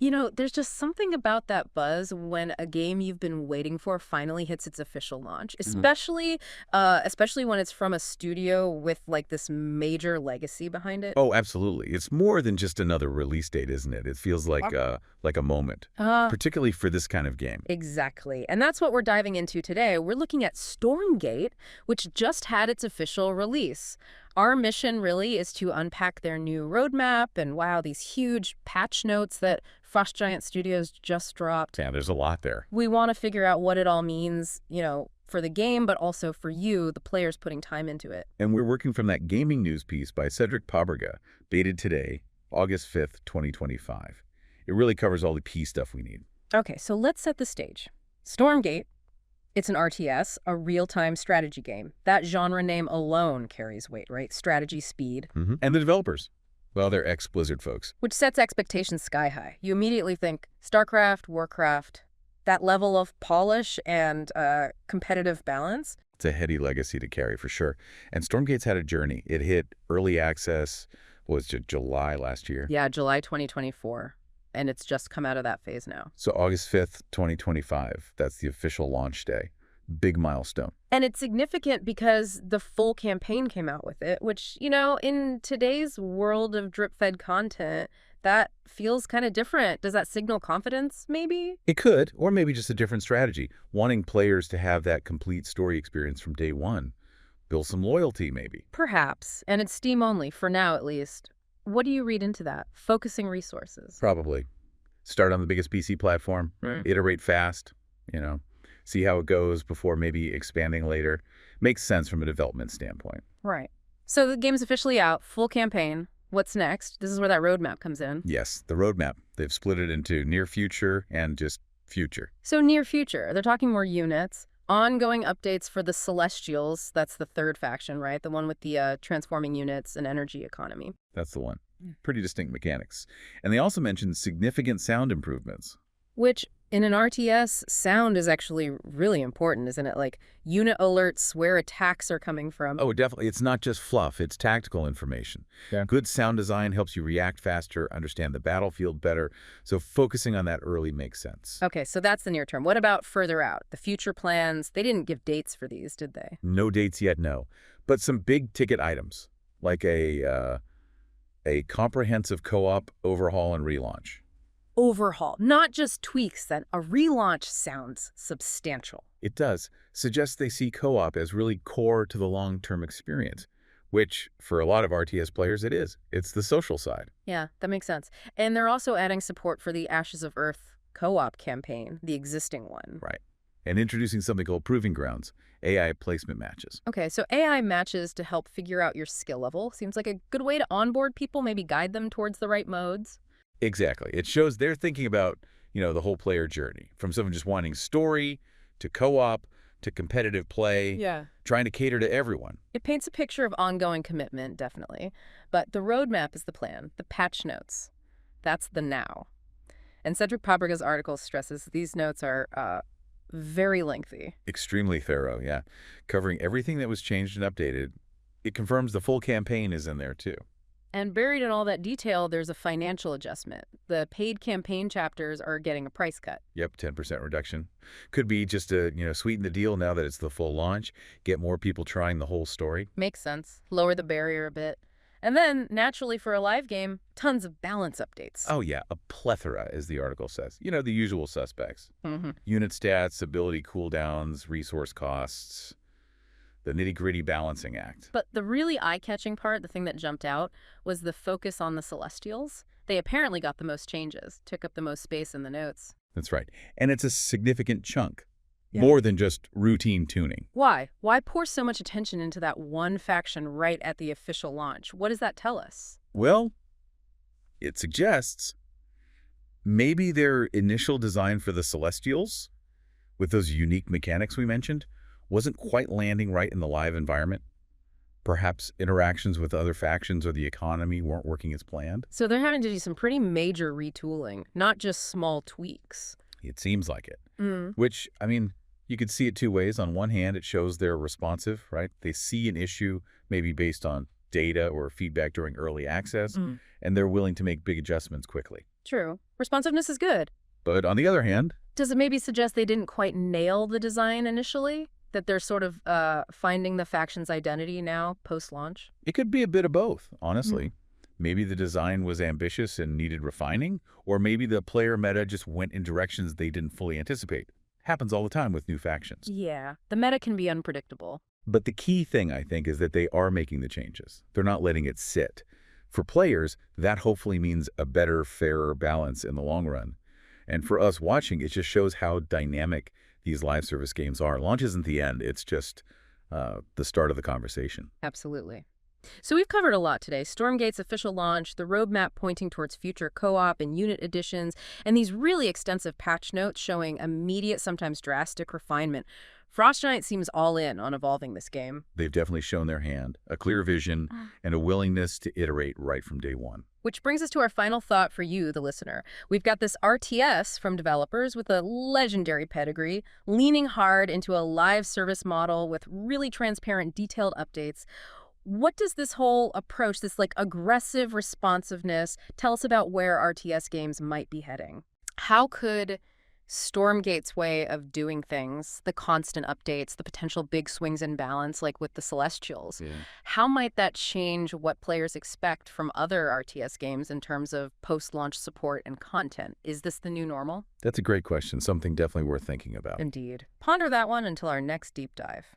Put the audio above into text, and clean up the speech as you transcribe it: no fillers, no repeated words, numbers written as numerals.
You know, there's just something about that buzz when a game you've been waiting for finally hits its official launch, especially when it's from a studio with like this major legacy behind it. Oh, absolutely. It's more than just another release date, isn't it? It feels like a moment, Uh, particularly for this kind of game. exactly. And that's what we're diving into today. We're looking at Stormgate, which just had its official release. Our mission really is to unpack their new roadmap and wow, these huge patch notes that Frost Giant Studios just dropped. Yeah, there's a lot there. We want to figure out what it all means, for the game, but also for you, the players putting time into it. And we're working from that gaming news piece by Cedric Paberga, dated today, August 5th, 2025. It really covers all the key stuff we need. Okay, so let's set the stage. Stormgate, it's an RTS, a real-time strategy game. That genre name alone carries weight, right? Strategy, speed. And the developers? Well, they're ex-Blizzard folks. Which sets expectations sky high. You immediately think StarCraft, Warcraft, that level of polish and competitive balance. It's a heady legacy to carry, for sure. And Stormgate's had a journey. It hit early access, was it July last year? Yeah, July 2024. And it's just come out of that phase now. So August 5th, 2025, that's the official launch day. Big milestone. And it's significant because the full campaign came out with it, which, in today's world of drip-fed content, that feels kind of different. Does that signal confidence, maybe? It could, or maybe just a different strategy. Wanting players to have that complete story experience from day one. Build some loyalty, maybe. Perhaps. And it's Steam only, for now at least. What do you read into that? Focusing resources. Probably. Start on the biggest PC platform, iterate fast, see how it goes before maybe expanding later. Makes sense from a development standpoint. Right. So the game's officially out, full campaign. What's next? This is where that roadmap comes in. Yes, the roadmap. They've split it into near future and just future. So near future, they're talking more units, ongoing updates for the Celestials. That's the third faction, right? The one with the transforming units and energy economy. That's the one. Pretty distinct mechanics. And they also mentioned significant sound improvements. Which, in an RTS, sound is actually really important, isn't it? Like, unit alerts, where attacks are coming from. Oh, definitely. It's not just fluff. It's tactical information. Yeah. Good sound design helps you react faster, understand the battlefield better. So focusing on that early makes sense. Okay, so that's the near term. What about further out? The future plans? They didn't give dates for these, did they? No dates yet, no. But some big ticket items, like a comprehensive co-op overhaul and relaunch. Overhaul, not just tweaks, then. A relaunch sounds substantial. It does. Suggests they see co-op as really core to the long-term experience, which, for a lot of RTS players, it is. It's the social side. Yeah, that makes sense. And they're also adding support for the Ashes of Earth co-op campaign, the existing one. Right. And introducing something called Proving Grounds, AI placement matches. Okay, so AI matches to help figure out your skill level. Seems like a good way to onboard people, maybe guide them towards the right modes. Exactly. It shows they're thinking about, the whole player journey, from someone just wanting story to co-op to competitive play, Yeah. trying to cater to everyone. It paints a picture of ongoing commitment, definitely. But the roadmap is the plan, the patch notes. That's the now. And Cedric Paberga's article stresses these notes are very lengthy. Extremely thorough, yeah. Covering everything that was changed and updated. It confirms the full campaign is in there, too. And buried in all that detail, there's a financial adjustment. The paid campaign chapters are getting a price cut. Yep, 10% reduction. Could be just to, sweeten the deal now that it's the full launch, get more people trying the whole story. Makes sense. Lower the barrier a bit. And then, naturally for a live game, tons of balance updates. Oh, yeah, a plethora, as the article says. The usual suspects. Unit stats, ability cooldowns, resource costs, the nitty-gritty balancing act. But the really eye-catching part, the thing that jumped out, was the focus on the Celestials. They apparently got the most changes, took up the most space in the notes. That's right. And it's a significant chunk. Yeah. More than just routine tuning. Why? Why pour so much attention into that one faction right at the official launch? What does that tell us? Well, it suggests maybe their initial design for the Celestials, with those unique mechanics we mentioned, wasn't quite landing right in the live environment. Perhaps interactions with other factions or the economy weren't working as planned. So they're having to do some pretty major retooling, not just small tweaks. It seems like it. Which, you could see it two ways. On one hand, it shows they're responsive, right? They see an issue maybe based on data or feedback during early access, and they're willing to make big adjustments quickly. True. Responsiveness is good. But on the other hand, Does it maybe suggest they didn't quite nail the design initially? That they're sort of finding the faction's identity now, post-launch? it could be a bit of both, honestly. Maybe the design was ambitious and needed refining, or maybe the player meta just went in directions they didn't fully anticipate. Happens all the time with new factions. Yeah, the meta can be unpredictable. But the key thing, I think, is that they are making the changes. They're not letting it sit. For players, that hopefully means a better, fairer balance in the long run. And for us watching, it just shows how dynamic these live service games are. Launch isn't the end. It's just the start of the conversation. Absolutely. So we've covered a lot today. Stormgate's official launch, the roadmap pointing towards future co-op and unit additions, and these really extensive patch notes showing immediate, sometimes drastic refinement. Frost Giant seems all in on evolving this game. They've definitely shown their hand, a clear vision, and a willingness to iterate right from day one. Which brings us to our final thought for you, the listener. We've got this RTS from developers with a legendary pedigree, leaning hard into a live service model with really transparent, detailed updates. What does this whole approach, this like aggressive responsiveness, tell us about where RTS games might be heading? How could Stormgate's way of doing things, the constant updates, the potential big swings in balance like with the Celestials, how might that change what players expect from other RTS games in terms of post-launch support and content? Is this the new normal? That's a great question, something definitely worth thinking about. Indeed. Ponder that one until our next deep dive.